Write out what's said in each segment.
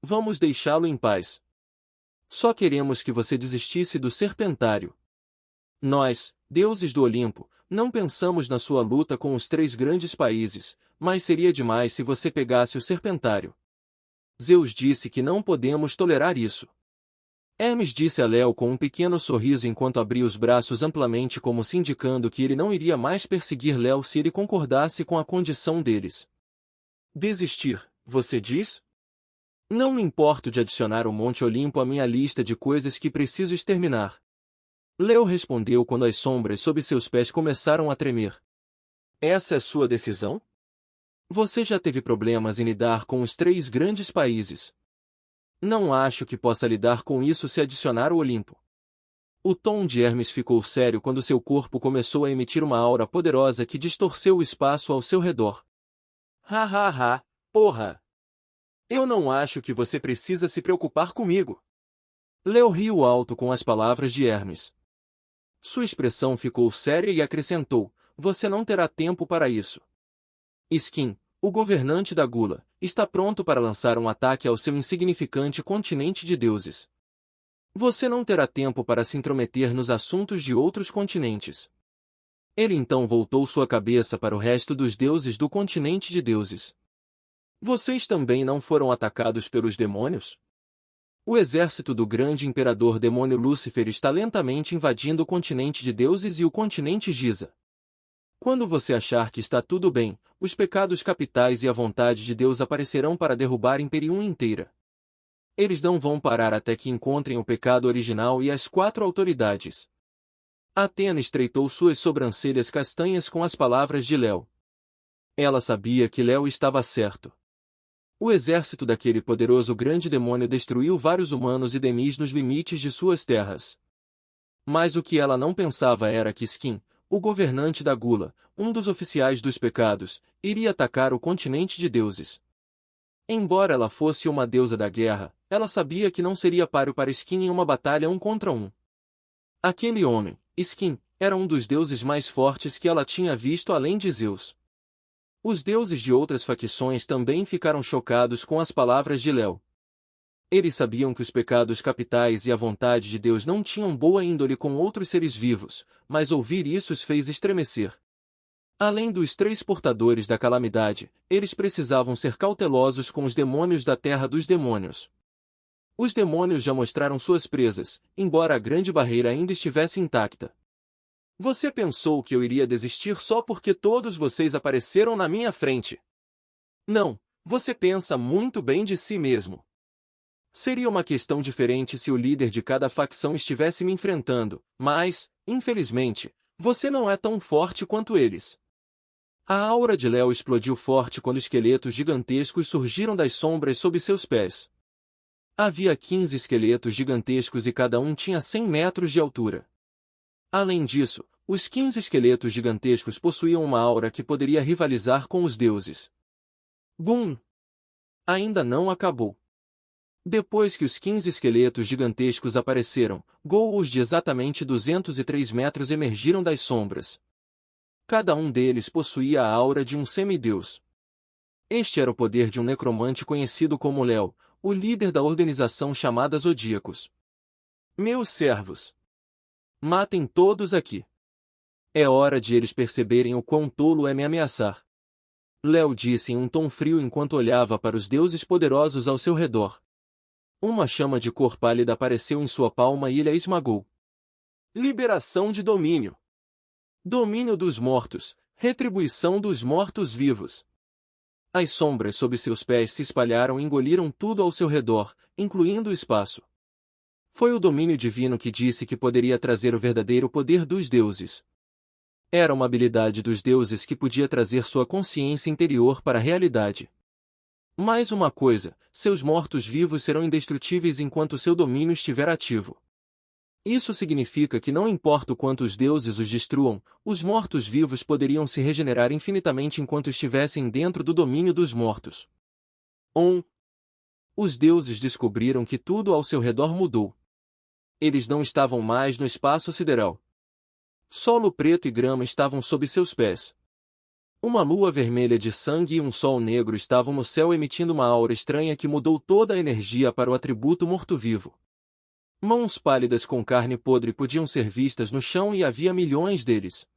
vamos deixá-lo em paz. Só queremos que você desistisse do serpentário. Nós, deuses do Olimpo, não pensamos na sua luta com os 3 grandes países, mas seria demais se você pegasse o serpentário. Zeus disse que não podemos tolerar isso. Hermes disse a Léo com um pequeno sorriso enquanto abria os braços amplamente como se indicando que ele não iria mais perseguir Léo se ele concordasse com a condição deles. Desistir, você diz? Não me importo de adicionar o Monte Olimpo à minha lista de coisas que preciso exterminar. Léo respondeu quando as sombras sob seus pés começaram a tremer. Essa é sua decisão? Você já teve problemas em lidar com os 3 grandes países. Não acho que possa lidar com isso se adicionar o Olimpo. O tom de Hermes ficou sério quando seu corpo começou a emitir uma aura poderosa que distorceu o espaço ao seu redor. Porra! Eu não acho que você precisa se preocupar comigo. Léo riu alto com as palavras de Hermes. Sua expressão ficou séria e acrescentou, você não terá tempo para isso. Skin, o governante da Gula, está pronto para lançar um ataque ao seu insignificante continente de deuses. Você não terá tempo para se intrometer nos assuntos de outros continentes. Ele então voltou sua cabeça para o resto dos deuses do continente de deuses. Vocês também não foram atacados pelos demônios? O exército do grande imperador demônio Lúcifer está lentamente invadindo o continente de deuses e o continente Giza. Quando você achar que está tudo bem, os pecados capitais e a vontade de Deus aparecerão para derrubar Imperium inteira. Eles não vão parar até que encontrem o pecado original e as 4 autoridades. Atena estreitou suas sobrancelhas castanhas com as palavras de Léo. Ela sabia que Léo estava certo. O exército daquele poderoso grande demônio destruiu vários humanos e demis nos limites de suas terras. Mas o que ela não pensava era que Skin, o governante da Gula, um dos oficiais dos pecados, iria atacar o continente de deuses. Embora ela fosse uma deusa da guerra, ela sabia que não seria páreo para Skin em uma batalha 1 contra 1. Aquele homem, Skin, era um dos deuses mais fortes que ela tinha visto além de Zeus. Os deuses de outras facções também ficaram chocados com as palavras de Léo. Eles sabiam que os pecados capitais e a vontade de Deus não tinham boa índole com outros seres vivos, mas ouvir isso os fez estremecer. Além dos 3 portadores da calamidade, eles precisavam ser cautelosos com os demônios da terra dos demônios. Os demônios já mostraram suas presas, embora a grande barreira ainda estivesse intacta. Você pensou que eu iria desistir só porque todos vocês apareceram na minha frente? Não, você pensa muito bem de si mesmo. Seria uma questão diferente se o líder de cada facção estivesse me enfrentando, mas, infelizmente, você não é tão forte quanto eles. A aura de Léo explodiu forte quando esqueletos gigantescos surgiram das sombras sob seus pés. Havia 15 esqueletos gigantescos e cada um tinha 100 metros de altura. Além disso, os 15 esqueletos gigantescos possuíam uma aura que poderia rivalizar com os deuses. Bum! Ainda não acabou. Depois que os 15 esqueletos gigantescos apareceram, ghouls de exatamente 203 metros emergiram das sombras. Cada um deles possuía a aura de um semideus. Este era o poder de um necromante conhecido como Léo, o líder da organização chamada Zodíacos. Meus servos! Matem todos aqui. É hora de eles perceberem o quão tolo é me ameaçar. Léo disse em um tom frio enquanto olhava para os deuses poderosos ao seu redor. Uma chama de cor pálida apareceu em sua palma e ele a esmagou. Liberação de domínio. Domínio dos mortos, retribuição dos mortos-vivos. As sombras sob seus pés se espalharam e engoliram tudo ao seu redor, incluindo o espaço. Foi o domínio divino que disse que poderia trazer o verdadeiro poder dos deuses. Era uma habilidade dos deuses que podia trazer sua consciência interior para a realidade. Mais uma coisa, seus mortos-vivos serão indestrutíveis enquanto seu domínio estiver ativo. Isso significa que não importa o quanto os deuses os destruam, os mortos-vivos poderiam se regenerar infinitamente enquanto estivessem dentro do domínio dos mortos. Os deuses descobriram que tudo ao seu redor mudou. Eles não estavam mais no espaço sideral. Solo preto e grama estavam sob seus pés. Uma lua vermelha de sangue e um sol negro estavam no céu emitindo uma aura estranha que mudou toda a energia para o atributo morto-vivo. Mãos pálidas com carne podre podiam ser vistas no chão e havia milhões deles.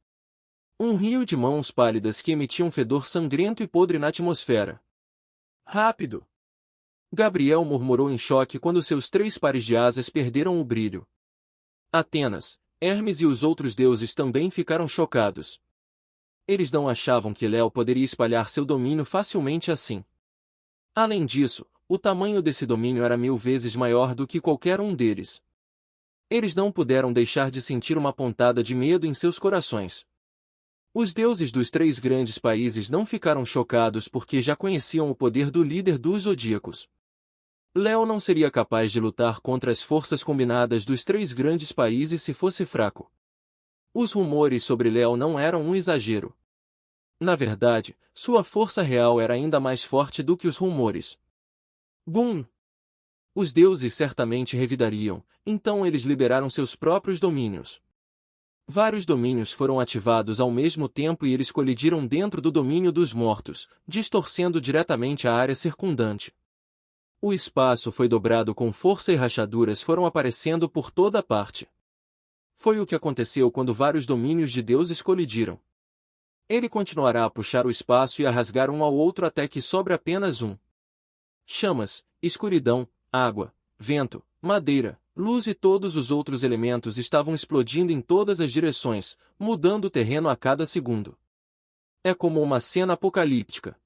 Um rio de mãos pálidas que emitia um fedor sangrento e podre na atmosfera. Rápido! Gabriel murmurou em choque quando seus 3 pares de asas perderam o brilho. Atenas, Hermes e os outros deuses também ficaram chocados. Eles não achavam que Léo poderia espalhar seu domínio facilmente assim. Além disso, o tamanho desse domínio era 1000 vezes maior do que qualquer um deles. Eles não puderam deixar de sentir uma pontada de medo em seus corações. Os deuses dos 3 grandes países não ficaram chocados porque já conheciam o poder do líder dos zodíacos. Léo não seria capaz de lutar contra as forças combinadas dos 3 grandes países se fosse fraco. Os rumores sobre Léo não eram um exagero. Na verdade, sua força real era ainda mais forte do que os rumores. Bum! Os deuses certamente revidariam, então eles liberaram seus próprios domínios. Vários domínios foram ativados ao mesmo tempo e eles colidiram dentro do domínio dos mortos, distorcendo diretamente a área circundante. O espaço foi dobrado com força e rachaduras foram aparecendo por toda parte. Foi o que aconteceu quando vários domínios de deuses colidiram. Ele continuará a puxar o espaço e a rasgar um ao outro até que sobre apenas um. Chamas, escuridão, água, vento, madeira, luz e todos os outros elementos estavam explodindo em todas as direções, mudando o terreno a cada segundo. É como uma cena apocalíptica.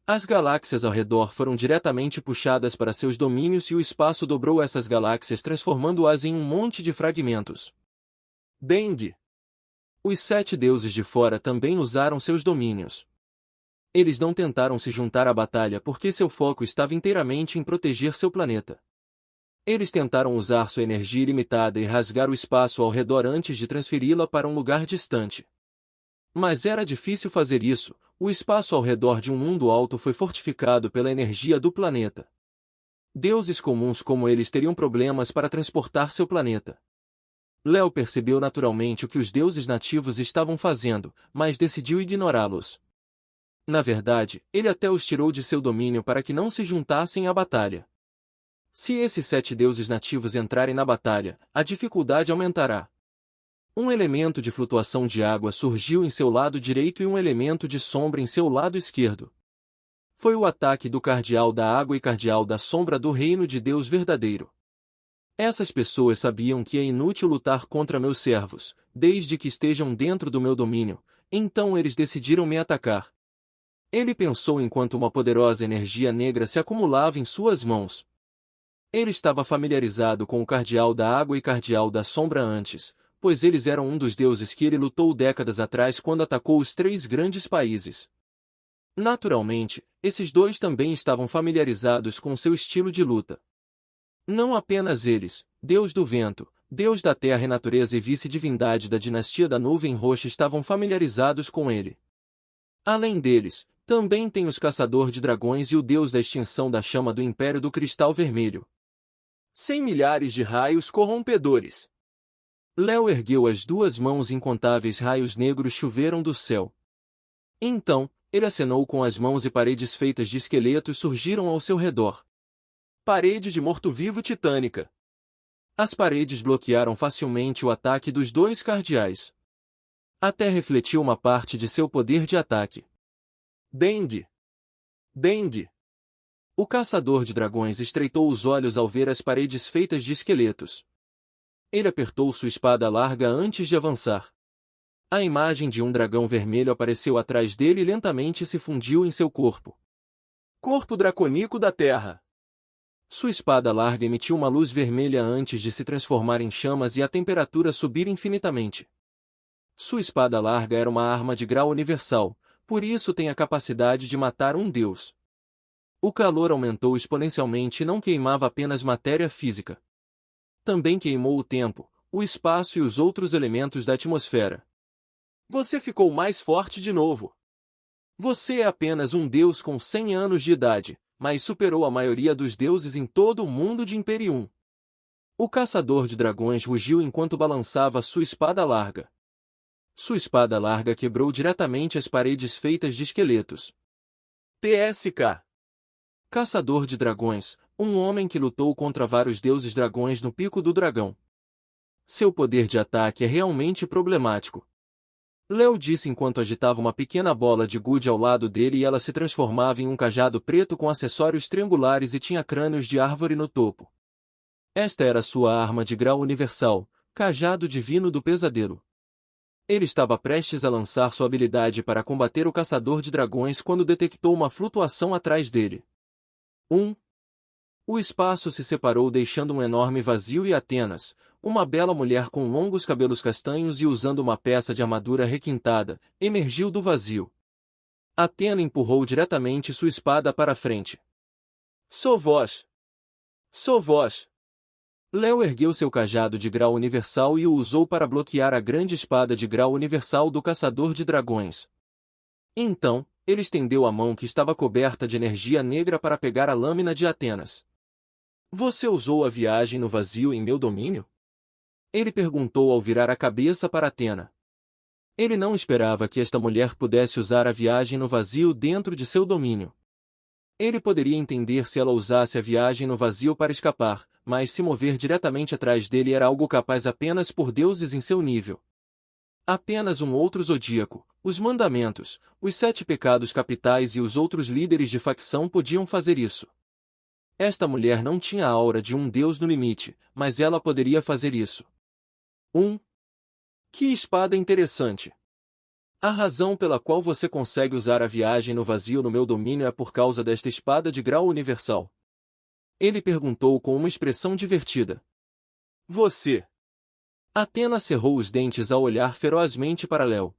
As galáxias ao redor foram diretamente puxadas para seus domínios e o espaço dobrou essas galáxias transformando-as em um monte de fragmentos. Dengue! Os 7 deuses de fora também usaram seus domínios. Eles não tentaram se juntar à batalha porque seu foco estava inteiramente em proteger seu planeta. Eles tentaram usar sua energia ilimitada e rasgar o espaço ao redor antes de transferi-la para um lugar distante. Mas era difícil fazer isso, o espaço ao redor de um mundo alto foi fortificado pela energia do planeta. Deuses comuns como eles teriam problemas para transportar seu planeta. Léo percebeu naturalmente o que os deuses nativos estavam fazendo, mas decidiu ignorá-los. Na verdade, ele até os tirou de seu domínio para que não se juntassem à batalha. Se esses 7 deuses nativos entrarem na batalha, a dificuldade aumentará. Um elemento de flutuação de água surgiu em seu lado direito e um elemento de sombra em seu lado esquerdo. Foi o ataque do cardeal da água e cardeal da sombra do reino de Deus verdadeiro. Essas pessoas sabiam que é inútil lutar contra meus servos, desde que estejam dentro do meu domínio, então eles decidiram me atacar. Ele pensou enquanto uma poderosa energia negra se acumulava em suas mãos. Ele estava familiarizado com o cardeal da água e cardeal da sombra antes, pois eles eram um dos deuses que ele lutou décadas atrás quando atacou os 3 grandes países. Naturalmente, esses dois também estavam familiarizados com seu estilo de luta. Não apenas eles, Deus do vento, Deus da terra e natureza e vice-divindade da dinastia da nuvem roxa estavam familiarizados com ele. Além deles, também tem os caçador de dragões e o Deus da extinção da chama do Império do Cristal Vermelho. 100 milhares de raios corrompedores. Léo ergueu as 2 mãos e incontáveis raios negros choveram do céu. Então, ele acenou com as mãos e paredes feitas de esqueletos surgiram ao seu redor. Parede de morto-vivo titânica. As paredes bloquearam facilmente o ataque dos 2 cardeais. Até refletiu uma parte de seu poder de ataque. Dengue! Dengue! O caçador de dragões estreitou os olhos ao ver as paredes feitas de esqueletos. Ele apertou sua espada larga antes de avançar. A imagem de um dragão vermelho apareceu atrás dele e lentamente se fundiu em seu corpo. Corpo dracônico da Terra. Sua espada larga emitiu uma luz vermelha antes de se transformar em chamas e a temperatura subir infinitamente. Sua espada larga era uma arma de grau universal, por isso tem a capacidade de matar um deus. O calor aumentou exponencialmente e não queimava apenas matéria física. Também queimou o tempo, o espaço e os outros elementos da atmosfera. Você ficou mais forte de novo. Você é apenas um deus com 100 anos de idade, mas superou a maioria dos deuses em todo o mundo de Imperium. O caçador de dragões rugiu enquanto balançava sua espada larga. Sua espada larga quebrou diretamente as paredes feitas de esqueletos. TSK. Caçador de dragões, um homem que lutou contra vários deuses dragões no Pico do Dragão. Seu poder de ataque é realmente problemático. Léo disse enquanto agitava uma pequena bola de gude ao lado dele e ela se transformava em um cajado preto com acessórios triangulares e tinha crânios de árvore no topo. Esta era sua arma de grau universal, Cajado Divino do Pesadelo. Ele estava prestes a lançar sua habilidade para combater o caçador de dragões quando detectou uma flutuação atrás dele. O espaço se separou deixando um enorme vazio e Atenas, uma bela mulher com longos cabelos castanhos e usando uma peça de armadura requintada, emergiu do vazio. Atena empurrou diretamente sua espada para a frente. Sou vós! Sou vós! Léo ergueu seu cajado de grau universal e o usou para bloquear a grande espada de grau universal do caçador de dragões. Então, ele estendeu a mão que estava coberta de energia negra para pegar a lâmina de Atenas. Você usou a viagem no vazio em meu domínio? Ele perguntou ao virar a cabeça para Atena. Ele não esperava que esta mulher pudesse usar a viagem no vazio dentro de seu domínio. Ele poderia entender se ela usasse a viagem no vazio para escapar, mas se mover diretamente atrás dele era algo capaz apenas por deuses em seu nível. Apenas um outro zodíaco, os mandamentos, os 7 pecados capitais e os outros líderes de facção podiam fazer isso. Esta mulher não tinha a aura de um deus no limite, mas ela poderia fazer isso. Que espada interessante! A razão pela qual você consegue usar a viagem no vazio no meu domínio é por causa desta espada de grau universal. Ele perguntou com uma expressão divertida. Você! Atena cerrou os dentes ao olhar ferozmente para Léo.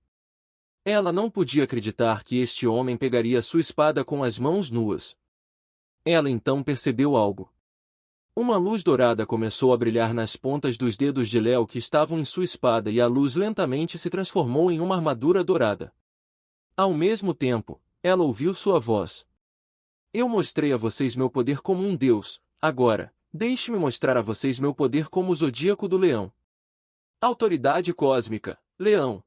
Ela não podia acreditar que este homem pegaria sua espada com as mãos nuas. Ela então percebeu algo. Uma luz dourada começou a brilhar nas pontas dos dedos de Léo que estavam em sua espada e a luz lentamente se transformou em uma armadura dourada. Ao mesmo tempo, ela ouviu sua voz. Eu mostrei a vocês meu poder como um deus, agora, deixe-me mostrar a vocês meu poder como o zodíaco do leão. Autoridade cósmica, leão.